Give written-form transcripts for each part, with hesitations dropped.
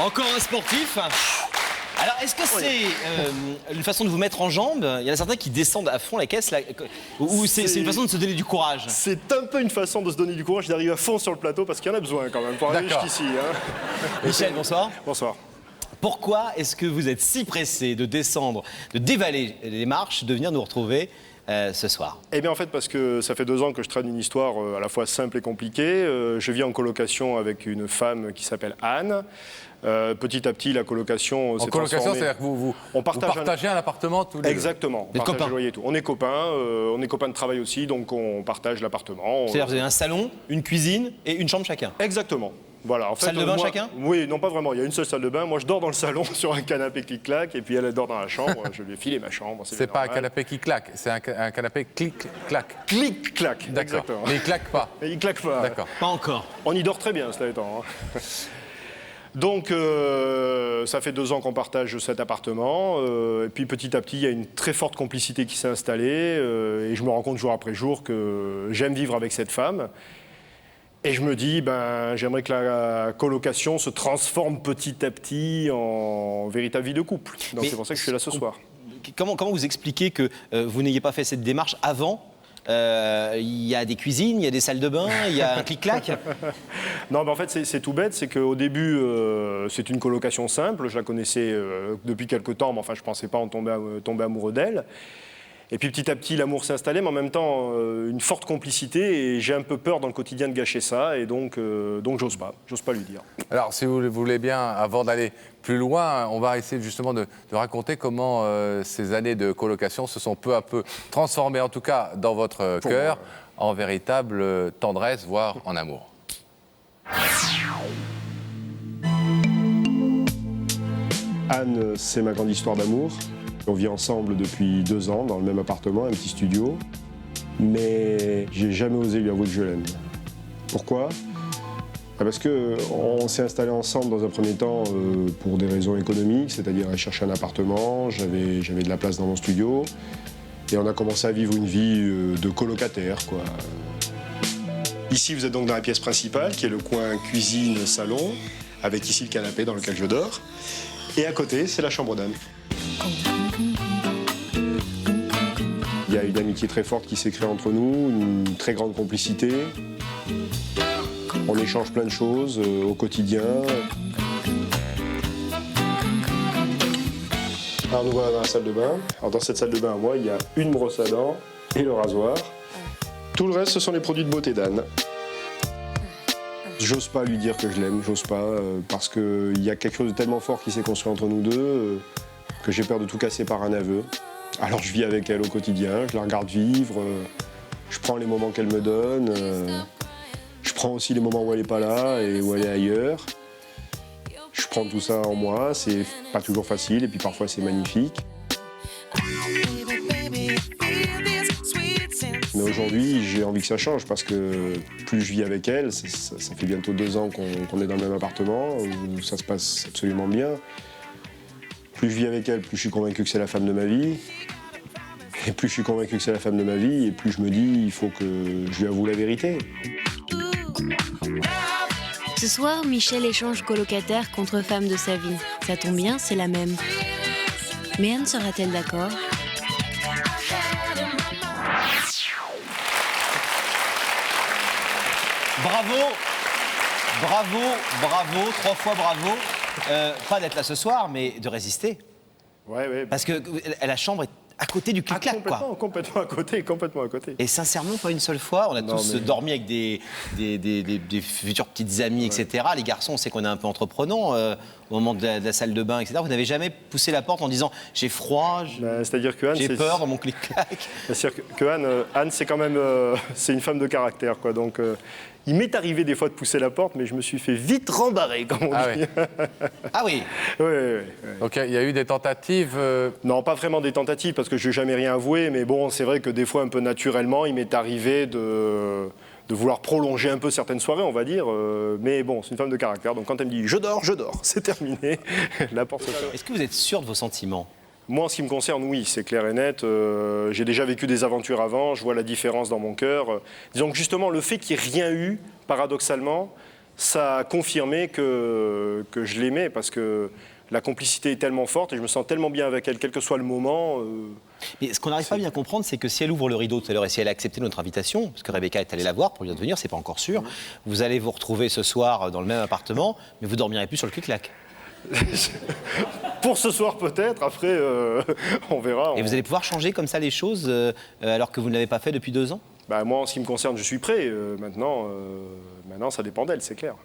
Encore un sportif. Alors, est-ce que c'est une façon de vous mettre en jambes? Il y en a certains qui descendent à fond la caisse, là, ou c'est une façon de se donner du courage? C'est un peu une façon de se donner du courage d'arriver à fond sur le plateau parce qu'il y en a besoin quand même pour arriver jusqu'ici. Hein. Michel, bonsoir. Bonsoir. Pourquoi est-ce que vous êtes si pressé de descendre, de dévaler les marches, de venir nous retrouver ce soir? Eh bien en fait parce que ça fait 2 ans que je traîne une histoire à la fois simple et compliquée. Je vis en colocation avec une femme qui s'appelle Anne. Petit à petit, la colocation s'est transformée. En colocation, c'est-à-dire que vous partagez un appartement tous les deux. Exactement. On partage le loyer et tout. On est copains de travail aussi, donc on partage l'appartement. C'est-à-dire vous avez un salon, une cuisine et une chambre chacun? Exactement. Voilà, en fait, salle de bain chacun? Oui, non pas vraiment, il y a une seule salle de bain. Moi je dors dans le salon sur un canapé clic-clac et puis elle dort dans la chambre. Je lui ai filé ma chambre. C'est pas un canapé qui claque, c'est un canapé clic-clac. Clic-clac, d'accord. Mais il claque pas. Il claque pas. D'accord. Pas encore. On y dort très bien, cela étant. Hein. Donc, ça fait 2 ans qu'on partage cet appartement. Et puis, petit à petit, il y a une très forte complicité qui s'est installée. Et je me rends compte jour après jour que j'aime vivre avec cette femme. Et je me dis, j'aimerais que la colocation se transforme petit à petit en véritable vie de couple. Donc, c'est pour ça que je suis là ce soir. Comment vous expliquez que vous n'ayez pas fait cette démarche avant? Il y a des cuisines, il y a des salles de bain, il y a un clic-clac. Non, mais en fait, c'est tout bête. C'est qu'au début, c'est une colocation simple. Je la connaissais depuis quelque temps, mais enfin, je ne pensais pas en tomber amoureux d'elle. Et puis, petit à petit, l'amour s'est installé, mais en même temps, une forte complicité. Et j'ai un peu peur dans le quotidien de gâcher ça. Et donc j'ose pas lui dire. Alors, si vous voulez bien, avant d'aller plus loin, on va essayer justement de raconter comment ces années de colocation se sont peu à peu transformées, en tout cas dans votre cœur, en véritable tendresse, voire en amour. Anne, c'est ma grande histoire d'amour. On vit ensemble depuis 2 ans dans le même appartement, un petit studio. Mais j'ai jamais osé lui avouer que je l'aime. Pourquoi ? Parce qu'on s'est installé ensemble dans un premier temps pour des raisons économiques, c'est-à-dire à chercher un appartement, j'avais de la place dans mon studio. Et on a commencé à vivre une vie de colocataire, quoi. Ici, vous êtes donc dans la pièce principale, qui est le coin cuisine-salon, avec ici le canapé dans lequel je dors. Et à côté, c'est la chambre d'Anne. Il y a une amitié très forte qui s'est créée entre nous, une très grande complicité. On échange plein de choses au quotidien. Alors nous voilà dans la salle de bain. Alors dans cette salle de bain, moi, il y a une brosse à dents et le rasoir. Tout le reste, ce sont les produits de beauté d'Anne. J'ose pas lui dire que je l'aime, j'ose pas, parce qu'il y a quelque chose de tellement fort qui s'est construit entre nous deux que j'ai peur de tout casser par un aveu. Alors je vis avec elle au quotidien, je la regarde vivre, je prends les moments qu'elle me donne, je prends aussi les moments où elle n'est pas là et où elle est ailleurs. Je prends tout ça en moi, c'est pas toujours facile et puis parfois c'est magnifique. Mais aujourd'hui, j'ai envie que ça change parce que plus je vis avec elle, ça fait bientôt 2 ans qu'on est dans le même appartement, où ça se passe absolument bien. Plus je vis avec elle, plus je suis convaincu que c'est la femme de ma vie. Et plus je suis convaincu que c'est la femme de ma vie, et plus je me dis, il faut que je lui avoue la vérité. Ce soir, Michel échange colocataire contre femme de sa vie. Ça tombe bien, c'est la même. Mais Anne sera-t-elle d'accord ? Bravo, 3 fois bravo. Pas d'être là ce soir, mais de résister. Ouais. Parce que la chambre est à côté du clic-clac, quoi. Complètement à côté. Et sincèrement, pas une seule fois. On a tous dormi avec des futures petites amies, etc. Les garçons, on sait qu'on est un peu entreprenant au moment de la salle de bain, etc. Vous n'avez jamais poussé la porte en disant « j'ai froid, c'est-à-dire que Anne, j'ai peur dans mon clic-clac ». C'est-à-dire que Anne, c'est quand même c'est une femme de caractère, quoi. Donc, il m'est arrivé des fois de pousser la porte, mais je me suis fait vite rembarrer, comme on dit. Ah oui. Oui. Donc il y a eu des tentatives Non, pas vraiment des tentatives, parce que je n'ai jamais rien avoué, mais bon, c'est vrai que des fois, un peu naturellement, il m'est arrivé de vouloir prolonger un peu certaines soirées, on va dire. Mais bon, c'est une femme de caractère, donc quand elle me dit « je dors », c'est terminé, la porte se ferme. Est-ce que vous êtes sûr de vos sentiments ? Moi, en ce qui me concerne, oui, c'est clair et net. J'ai déjà vécu des aventures avant, je vois la différence dans mon cœur. Disons que justement, le fait qu'il n'y ait rien eu, paradoxalement, ça a confirmé que je l'aimais parce que la complicité est tellement forte et je me sens tellement bien avec elle, quel que soit le moment. Mais ce qu'on n'arrive pas à bien comprendre, c'est que si elle ouvre le rideau tout à l'heure et si elle a accepté notre invitation, parce que Rebecca est allée la voir pour lui dire de venir, c'est pas encore sûr, vous allez vous retrouver ce soir dans le même appartement, mais vous dormirez plus sur le clic-clac. Pour ce soir peut-être, après on verra. Et vous allez pouvoir changer comme ça les choses alors que vous ne l'avez pas fait depuis 2 ans? Bah, moi, en ce qui me concerne, je suis prêt. Maintenant, ça dépend d'elle, c'est clair.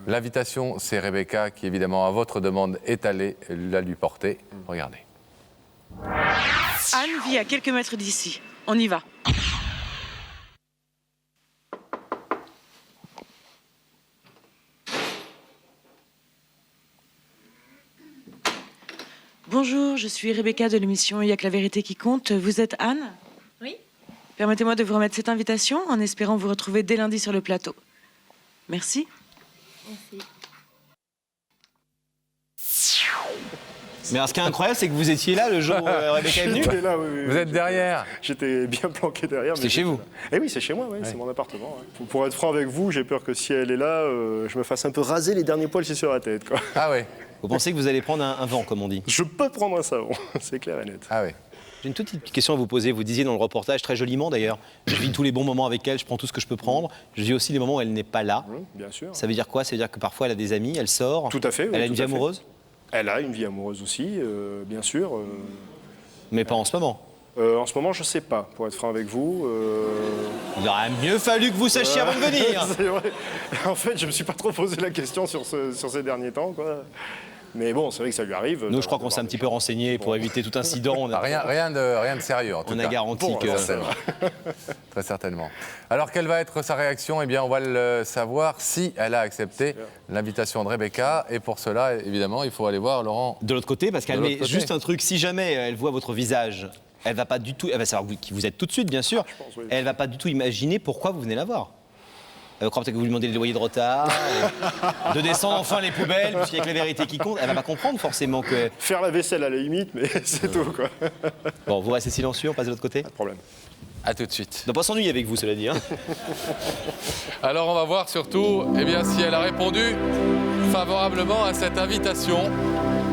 L'invitation, c'est Rebecca qui, évidemment, à votre demande, est allée la lui porter. Regardez. Anne vit à quelques mètres d'ici. On y va. Bonjour, je suis Rebecca de l'émission Il y a que la vérité qui compte. Vous êtes Anne? Oui. Permettez-moi de vous remettre cette invitation en espérant vous retrouver dès lundi sur le plateau. Merci. Merci. Mais alors, ce qui est incroyable, c'est que vous étiez là le jour où Rebecca est venue. J'étais là, oui. Vous êtes derrière. J'étais bien planqué derrière. C'est chez vous? Eh oui, c'est chez moi, c'est mon appartement. Ouais. Pour être franc avec vous, j'ai peur que si elle est là, je me fasse un peu raser les derniers poils sur la tête, quoi. Ah oui. Vous pensez que vous allez prendre un vent, comme on dit? Je peux prendre un savon, c'est clair et net. Ah oui. J'ai une toute petite question à vous poser. Vous disiez dans le reportage, très joliment d'ailleurs, je vis tous les bons moments avec elle, je prends tout ce que je peux prendre. Je vis aussi les moments où elle n'est pas là. Bien sûr. Ça veut dire quoi? Ça veut dire que parfois elle a des amis, elle sort. Tout à fait. Oui, elle a une tout vie à fait. amoureuse? Elle a une vie amoureuse aussi, bien sûr. Mais pas en ce moment. En ce moment, je sais pas, pour être franc avec vous. Il aurait mieux fallu que vous sachiez avant de venir. C'est vrai. En fait, je me suis pas trop posé la question sur ces derniers temps, quoi. Mais bon, c'est vrai que ça lui arrive. Nous, je crois qu'on s'est un petit peu renseigné pour éviter tout incident. On a, Rien de sérieux, en tout cas. on a garanti Bon, que... alors, Très certainement. Alors, quelle va être sa réaction? Eh bien, on va le savoir si elle a accepté l'invitation de Rebecca. Et pour cela, évidemment, il faut aller voir Laurent. De l'autre côté, parce qu'elle De l'autre met côté. juste un truc, si jamais elle voit votre visage, elle va pas du tout, elle va savoir qui vous êtes tout de suite, bien sûr, pense, oui. elle va pas du tout imaginer pourquoi vous venez la voir. Elle croit peut-être que vous lui demandez les loyers de retard, de descendre enfin les poubelles, puisqu'il y a que la vérité qui compte. Elle va pas comprendre forcément que... faire la vaisselle à la limite, mais c'est tout, quoi. Bon, vous restez silencieux, on passe de l'autre côté. Pas de problème. À tout de suite. On ne doit pas s'ennuyer avec vous, cela dit. Hein. Alors, on va voir surtout si elle a répondu favorablement à cette invitation.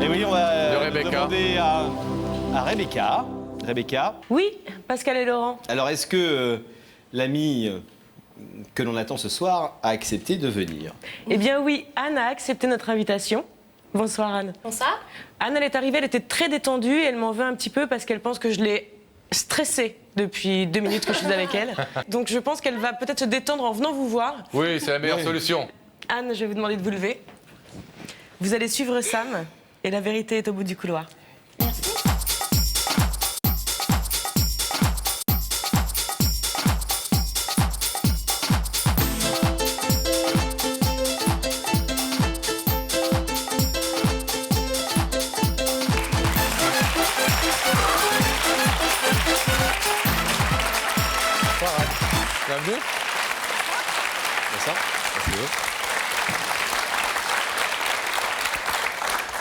Et oui, on va De Rebecca. demander à Rebecca. Rebecca, Oui, Pascal et Laurent. alors est-ce que l'ami que l'on attend ce soir a accepté de venir? Eh bien oui, Anne a accepté notre invitation. Bonsoir Anne. Bonsoir. Anne, elle est arrivée, elle était très détendue et elle m'en veut un petit peu parce qu'elle pense que je l'ai stressée depuis 2 minutes que je suis avec elle. Donc je pense qu'elle va peut-être se détendre en venant vous voir. Oui, c'est la meilleure solution. Anne, je vais vous demander de vous lever. Vous allez suivre Sam et la vérité est au bout du couloir. Merci. Bienvenue.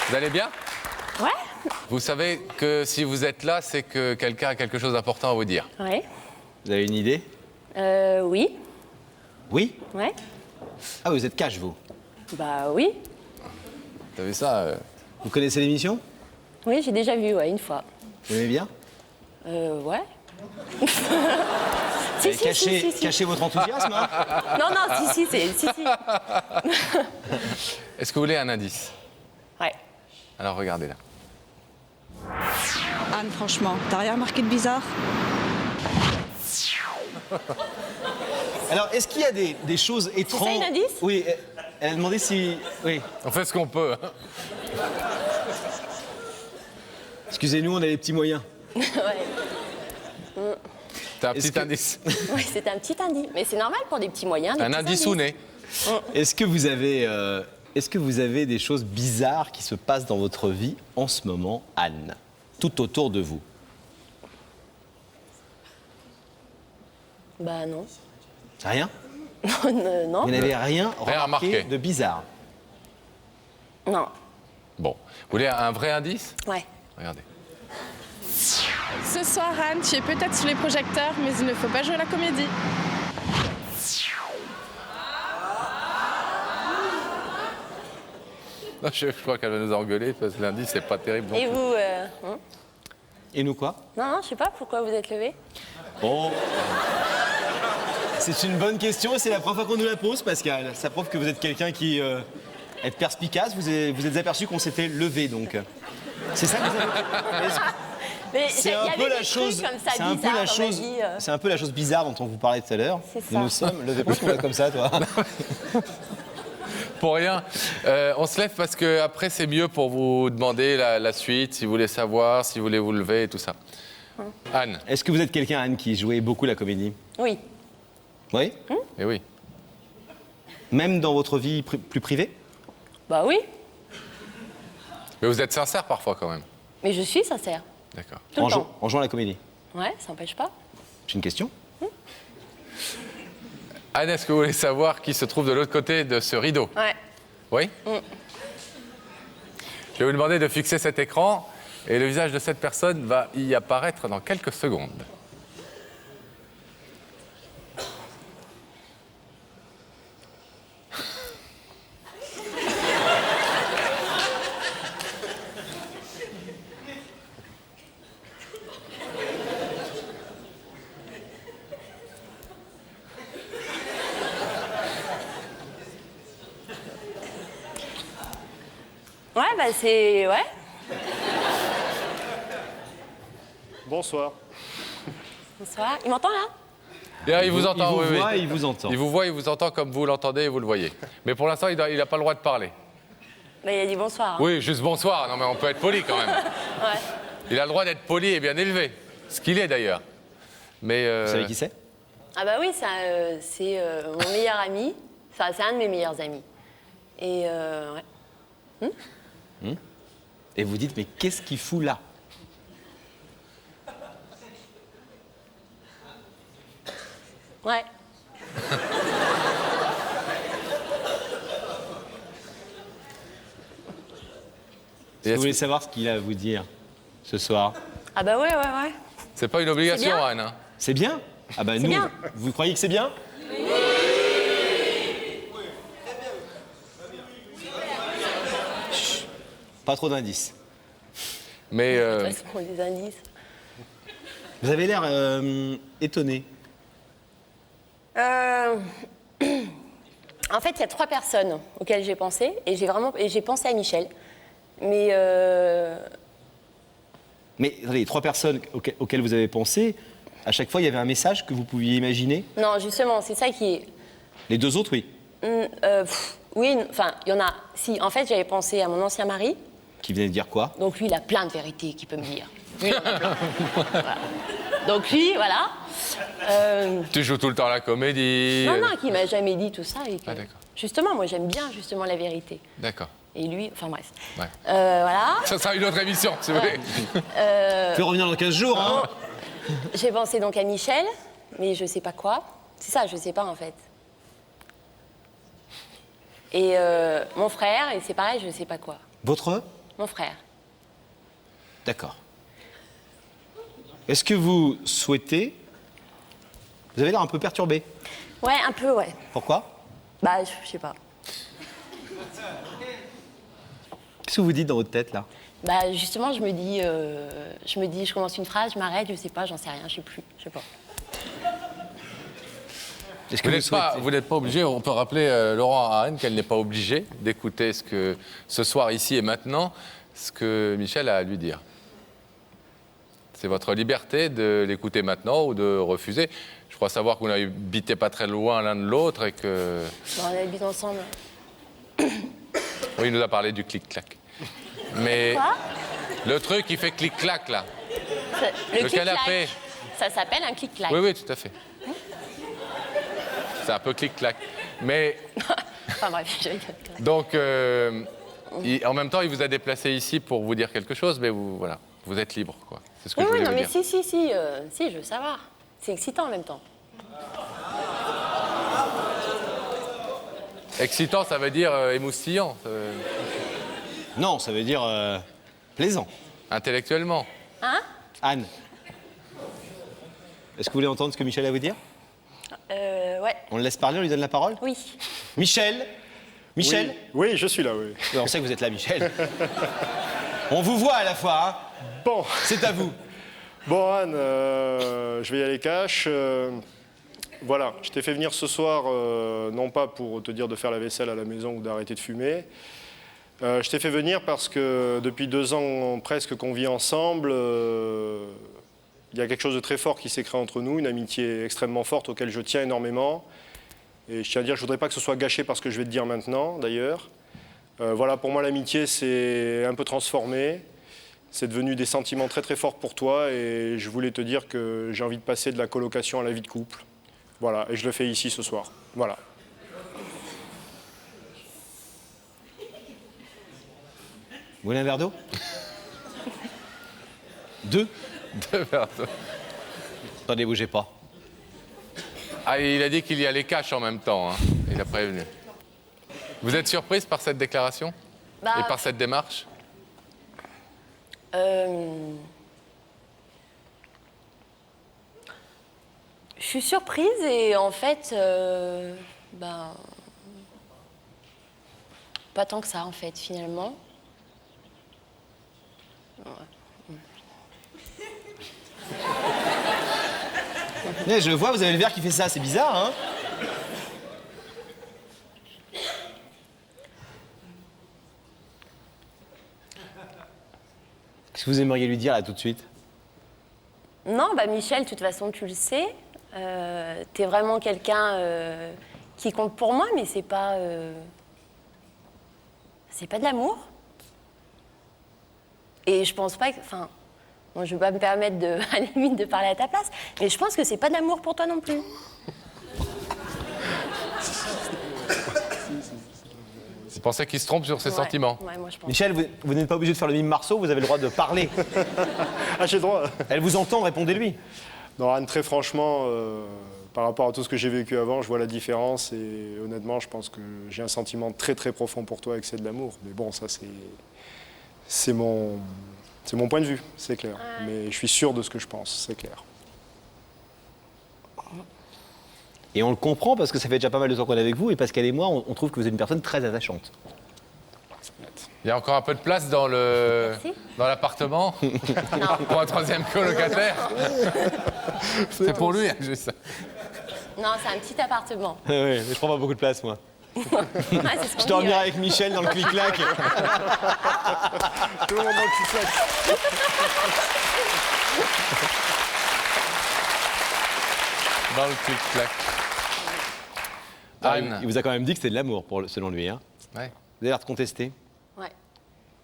Vous allez bien? Ouais. Vous savez que si vous êtes là, c'est que quelqu'un a quelque chose d'important à vous dire. Ouais. Vous avez une idée? Oui. Oui? Ouais. Ah, vous êtes cash, vous. Bah oui. Vous avez ça Vous connaissez l'émission? Oui, j'ai déjà vu, ouais, une fois. Vous aimez bien? Ouais. Allez, cachez votre enthousiasme. Hein. Non, si. Est-ce que vous voulez un indice? Ouais. Alors regardez là. Anne, franchement, t'as rien remarqué de bizarre? Alors, est-ce qu'il y a des choses étranges? un indice? Oui, elle a demandé si... Oui. On fait ce qu'on peut. Excusez-nous, on a des petits moyens. Ouais. C'est un Est-ce petit que- indice. Ouais, c'est un petit indice. Mais c'est normal pour des petits moyens. des Un petits indice ou né. Est-ce que vous avez des choses bizarres qui se passent dans votre vie en ce moment, Anne? Tout autour de vous. Bah non. Rien? Non. Vous n'avez rien Rien remarqué remarqué. de bizarre? Non. Bon. Vous voulez un vrai indice? Ouais. Regardez. Ce soir, Anne, tu es peut-être sous les projecteurs, mais il ne faut pas jouer la comédie. Non, je crois qu'elle va nous engueuler parce que lundi, c'est pas terrible. non Et plus. vous Et nous quoi? Non, je sais pas pourquoi vous êtes levé. Oh. C'est une bonne question et c'est la première fois qu'on nous la pose, Pascal. Ça prouve que vous êtes quelqu'un qui est perspicace. Vous êtes aperçu qu'on s'était levé, donc. C'est ça que vous avez. Mais C'est il y un avait peu des la trucs chose. comme ça C'est un peu bizarres, la on m'a chose. dit, C'est un peu la chose bizarre dont on vous parlait tout à l'heure. C'est Nous ça. nous sommes levés. Pourquoi on est comme ça, toi? Pour rien. On se lève parce que après c'est mieux pour vous demander la suite, si vous voulez savoir, si vous voulez vous lever et tout ça. Anne. Est-ce que vous êtes quelqu'un, Anne, qui jouait beaucoup la comédie? Oui. Oui. Eh oui. Même dans votre vie plus privée? Bah oui. Mais vous êtes sincère parfois quand même. Mais je suis sincère. D'accord. Tout le temps. En jouant la comédie? Ouais, ça n'empêche pas. C'est une question? Anne, est-ce que vous voulez savoir qui se trouve de l'autre côté de ce rideau? Ouais. Oui. Je vais vous demander de fixer cet écran et le visage de cette personne va y apparaître dans quelques secondes. Ouais, bah c'est... Ouais. Bonsoir. Bonsoir. Il m'entend là? Bien, il vous entend, il vous oui, voit oui. et il vous entend. Il vous voit, il vous entend comme vous l'entendez et vous le voyez. Mais pour l'instant, il n'a pas le droit de parler. Bah, il a dit bonsoir. hein. Oui, juste bonsoir. Non, mais on peut être poli quand même. Ouais. Il a le droit d'être poli et bien élevé. Ce qu'il est d'ailleurs. Mais Vous savez qui c'est? Ah bah oui, c'est mon meilleur ami. Enfin, c'est un de mes meilleurs amis. Et ouais. Et vous dites, mais qu'est-ce qu'il fout là? Ouais. Vous voulez savoir ce qu'il a à vous dire ce soir? Ah bah ouais, ouais, ouais. c'est pas une obligation, C'est bien. Anne. hein. C'est bien? Ah bah nous, bien. vous croyez que c'est bien? Chut, pas trop d'indices. Mais Ouais, ce sont des indices. Vous avez l'air étonné. En fait, il y a 3 personnes auxquelles j'ai pensé. Et j'ai pensé à Michel. Mais Mais attendez, 3 personnes auxquelles vous avez pensé, à chaque fois, il y avait un message que vous pouviez imaginer? non, justement, c'est ça qui est... Les deux autres, oui. Oui, enfin, il y en a... Si, en fait, j'avais pensé à mon ancien mari. Qui venait de dire quoi? Donc lui, il a plein de vérités qu'il peut me dire. Lui, il en a plein. Voilà. Donc lui, voilà. tu joues tout le temps à la comédie. Non, non, qui m'a jamais dit tout ça. Et que, Ah, d'accord. justement, moi, j'aime bien justement la vérité. D'accord. Et lui, enfin bref. Ouais. Voilà. Ça sera une autre émission, si vous voulez. Vous pouvez revenir dans 15 jours, hein? J'ai pensé donc à Michel, mais je sais pas quoi. C'est ça, je sais pas en fait. Et mon frère, et c'est pareil, je sais pas quoi. Votre? Mon frère. D'accord. Est-ce que vous souhaitez... Vous avez l'air un peu perturbé. Ouais, un peu, ouais. Pourquoi? Bah, je sais pas. Qu'est-ce que vous dites dans votre tête, là? Bah, justement, je me dis, je commence une phrase, je m'arrête, je sais pas, j'en sais rien, je sais plus, je sais pas. Est-ce que Vous n'êtes pas obligé, on peut rappeler Laurent à Anne qu'elle n'est pas obligée d'écouter ce soir, ici et maintenant, ce que Michel a à lui dire. C'est votre liberté de l'écouter maintenant ou de refuser. Je crois savoir que vous n'habitez pas très loin l'un de l'autre et que... Bon, on habite ensemble. Oui, il nous a parlé du clic-clac. Mais Quoi? le truc qui fait clic-clac, là. Le Le clic-clac. canapé. Ça s'appelle un clic-clac. Oui, oui, tout à fait. C'est un peu clic-clac. Mais... Enfin bref, je rigole. Donc, en même temps, il vous a déplacé ici pour vous dire quelque chose, mais voilà, vous êtes libre, quoi. C'est ce que Oui, je oui, voulais non, vous mais dire. si, je veux savoir. C'est excitant en même temps. Excitant, ça veut dire émoustillant, Non, ça veut dire plaisant. intellectuellement. Hein? Anne, est-ce que vous voulez entendre ce que Michel a à vous dire? Ouais. On le laisse parler, on lui donne la parole? Oui. Michel, Michel? Oui, je suis là, oui. On sait que vous êtes là, Michel. On vous voit à la fois, hein. Bon. C'est à vous. Bon, Anne, je vais y aller cash. Voilà, je t'ai fait venir ce soir, non pas pour te dire de faire la vaisselle à la maison ou d'arrêter de fumer. Je t'ai fait venir parce que depuis 2 ans presque qu'on vit ensemble, il y a quelque chose de très fort qui s'est créé entre nous, une amitié extrêmement forte auquel je tiens énormément. Et je tiens à dire, je ne voudrais pas que ce soit gâché par ce que je vais te dire maintenant, d'ailleurs. Voilà, pour moi, l'amitié s'est un peu transformée. C'est devenu des sentiments très très forts pour toi et je voulais te dire que j'ai envie de passer de la colocation à la vie de couple. Voilà, et je le fais ici ce soir. Voilà. Vous voulez un verre d'eau? 2? 2 verres d'eau. Attendez, bougez pas. Ah, il a dit qu'il y allait cash en même temps, hein. Il a prévenu. Vous êtes surprise par cette déclaration et par cette démarche? Je suis surprise et en fait, pas tant que ça en fait finalement. Ouais, je vois, vous avez le verre qui fait ça, c'est bizarre, hein? Qu'est-ce que vous aimeriez lui dire là tout de suite? Non, Michel, de toute façon, tu le sais. T'es vraiment quelqu'un qui compte pour moi, mais c'est pas de l'amour. Et je pense pas que. Enfin, bon, je vais pas me permettre à la limite de parler à ta place, mais je pense que c'est pas de l'amour pour toi non plus. Vous pensez qu'il se trompe sur ses sentiments? Ouais, moi je pense. Michel, vous n'êtes pas obligé de faire le mime Marceau, vous avez le droit de parler. Ah, j'ai le droit. Elle vous entend, répondez-lui. Non, Anne, très franchement, par rapport à tout ce que j'ai vécu avant, je vois la différence et honnêtement, je pense que j'ai un sentiment très très profond pour toi et que c'est de l'amour. Mais bon, ça c'est mon point de vue, c'est clair. Mais je suis sûr de ce que je pense, c'est clair. Et on le comprend parce que ça fait déjà pas mal de temps qu'on est avec vous et Pascal et moi, on trouve que vous êtes une personne très attachante. Il y a encore un peu de place dans l'appartement pour un 3e colocataire. C'est pour lui, juste ça. Non, c'est un petit appartement. Oui, mais je prends pas beaucoup de place, moi. C'est ce qu'on Je dormirai dit, avec Michel dans le clic-clac. Tout le monde dans le clic-clac. Dans le clic-clac. Anne. Il vous a quand même dit que c'était de l'amour, selon lui. Hein. Ouais. Vous avez l'air de contester. Ouais.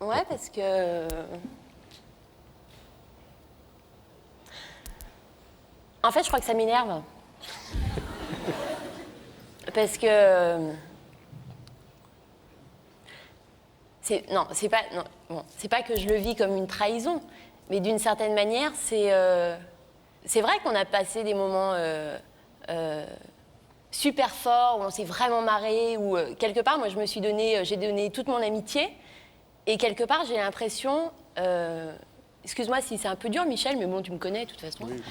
Ouais, parce que. En fait, je crois que ça m'énerve. Parce que. C'est pas que je le vis comme une trahison, mais d'une certaine manière, c'est vrai qu'on a passé des moments super forts, où on s'est vraiment marré, où quelque part, moi, j'ai donné toute mon amitié, et quelque part, j'ai l'impression, excuse-moi si c'est un peu dur, Michel, mais bon, tu me connais de toute façon. Oui.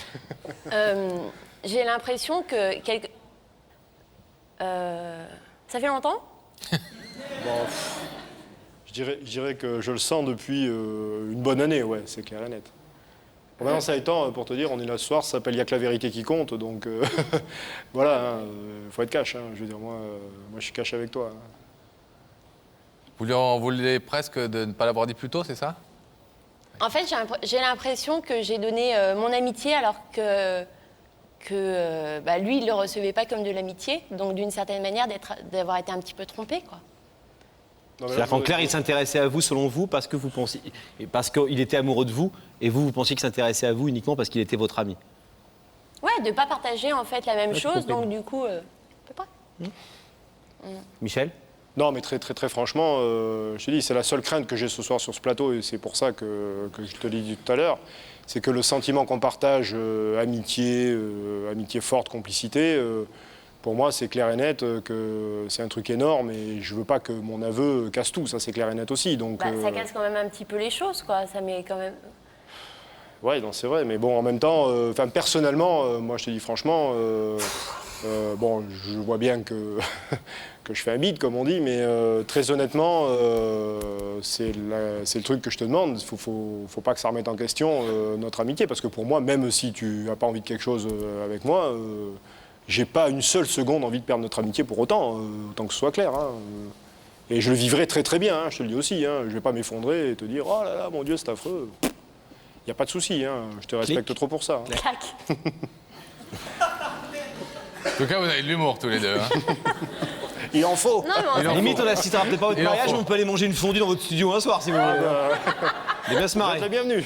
J'ai l'impression que ça fait longtemps? Bon, je dirais que je le sens depuis une bonne année, ouais, c'est clair et net. Bon, maintenant, ça étant, pour te dire, on est là ce soir, ça s'appelle « Il n'y a que la vérité qui compte », donc voilà, faut être cash, hein, je veux dire, moi je suis cash avec toi. Hein. Vous lui en voulez presque de ne pas l'avoir dit plus tôt, c'est ça? En fait, j'ai l'impression que j'ai donné mon amitié alors que lui, il ne le recevait pas comme de l'amitié, donc d'une certaine manière d'avoir été un petit peu trompé, quoi. C'est-à-dire qu'en clair, il s'intéressait à vous, selon vous, parce que vous pensiez, parce qu'il était amoureux de vous, et vous pensiez qu'il s'intéressait à vous uniquement parce qu'il était votre ami. Ouais, de ne pas partager en fait la même chose, donc du coup, je peux pas. Michel? Non, mais très, très, très franchement, je te dis, c'est la seule crainte que j'ai ce soir sur ce plateau, et c'est pour ça que je te l'ai dit tout à l'heure, c'est que le sentiment qu'on partage, amitié forte, complicité, pour moi, c'est clair et net que c'est un truc énorme et je veux pas que mon aveu casse tout, ça c'est clair et net aussi. Donc, ça casse quand même un petit peu les choses, quoi. Ça met quand même... Ouais, non, c'est vrai, mais bon, en même temps, personnellement, moi je te dis franchement, Bon, je vois bien que, que je fais un bide, comme on dit, mais très honnêtement, c'est le truc que je te demande. Faut pas que ça remette en question notre amitié, parce que pour moi, même si tu n'as pas envie de quelque chose avec moi, j'ai pas une seule seconde envie de perdre notre amitié pour autant, autant que ce soit clair. Hein. Et je le vivrai très très bien, hein, je te le dis aussi. Hein. Je vais pas m'effondrer et te dire « Oh là là, mon Dieu, c'est affreux ». Il n'y a pas de souci, hein. Je te respecte trop pour ça. Hein. Clac. En tout cas, vous avez de l'humour tous les deux. Hein. Il en faut. Non, mais Limite, on assistera peut-être pas à votre Il en mariage, faut. mais on peut aller manger une fondue dans votre studio un soir si vous voulez. On est bien se Vous marrer. êtes la bienvenue.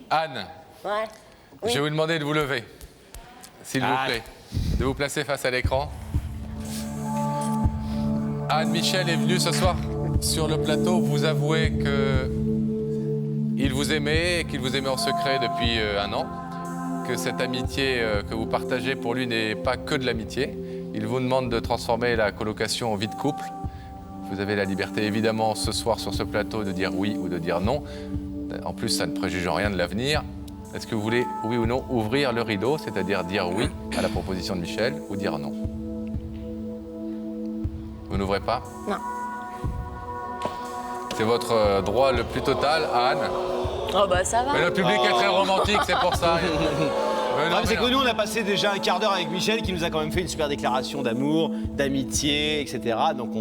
Anne, ouais. je vais vous demander de vous lever, s'il vous plaît, de vous placer face à l'écran. Anne Michel est venue ce soir sur le plateau vous avouer qu'il vous aimait et qu'il vous aimait en secret depuis 1 an, que cette amitié que vous partagez pour lui n'est pas que de l'amitié. Il vous demande de transformer la colocation en vie de couple. Vous avez la liberté évidemment ce soir sur ce plateau de dire oui ou de dire non. En plus, ça ne préjuge en rien de l'avenir. Est-ce que vous voulez, oui ou non, ouvrir le rideau, c'est-à-dire dire oui à la proposition de Michel ou dire non? Vous n'ouvrez pas? Non. C'est votre droit le plus total, Anne. Oh bah ça va. Mais le public est très romantique, c'est pour ça. Mais non, C'est mais que nous, on a passé déjà un quart d'heure avec Michel qui nous a quand même fait une super déclaration d'amour, d'amitié, etc. Donc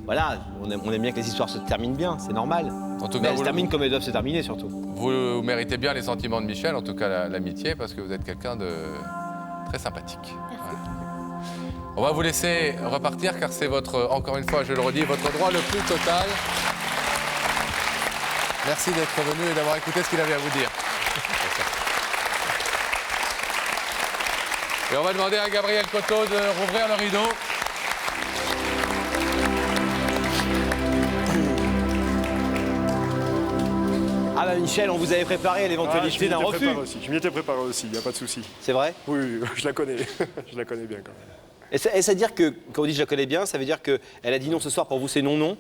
voilà, on aime bien que les histoires se terminent bien, c'est normal. En tout Mais cas, elles se terminent comme elles doivent se terminer surtout. vous méritez bien les sentiments de Michel, en tout cas l'amitié, parce que vous êtes quelqu'un de très sympathique. Voilà. On va vous laisser repartir, car c'est votre, encore une fois, je le redis, votre droit le plus total. Merci d'être venu et d'avoir écouté ce qu'il avait à vous dire. Et on va demander à Gabriel Coteau de rouvrir le rideau. Ah bah Michel, on vous avait préparé l'éventualité d'un refus. Je m'y étais préparé aussi, il n'y a pas de souci. C'est vrai? Oui, oui, je la connais. Je la connais bien quand même. Et ça veut dire que, quand on dit je la connais bien, ça veut dire qu'elle a dit non ce soir, pour vous c'est non-non?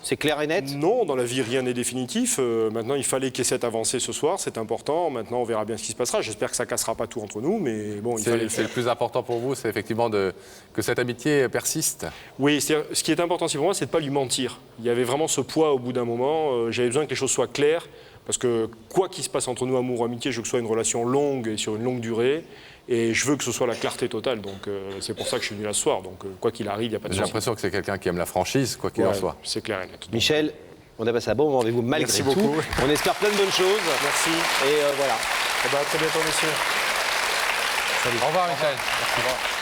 C'est clair et net? Non, dans la vie, rien n'est définitif. Maintenant, il fallait qu'il y ait cette avancée ce soir, c'est important. Maintenant, on verra bien ce qui se passera. J'espère que ça ne cassera pas tout entre nous, mais bon, il fallait le C'est faire. le plus important pour vous, c'est effectivement que cette amitié persiste. Oui, ce qui est important aussi pour moi, c'est de ne pas lui mentir. Il y avait vraiment ce poids au bout d'un moment. J'avais besoin que les choses soient claires, parce que quoi qu'il se passe entre nous, amour ou amitié, je veux que ce soit une relation longue et sur une longue durée. Et je veux que ce soit la clarté totale. Donc, c'est pour ça que je suis venu là ce soir. Donc, quoi qu'il arrive, il n'y a pas de J'ai souci. l'impression que c'est quelqu'un qui aime la franchise, quoi qu'il en Ouais, soit. c'est clair et net. Michel, on a passé un bon moment avec vous malgré Merci tout. beaucoup. On espère plein de bonnes choses. Merci. Et voilà. Eh ben, à très bientôt, messieurs. Au revoir, Michel. Merci. Au revoir.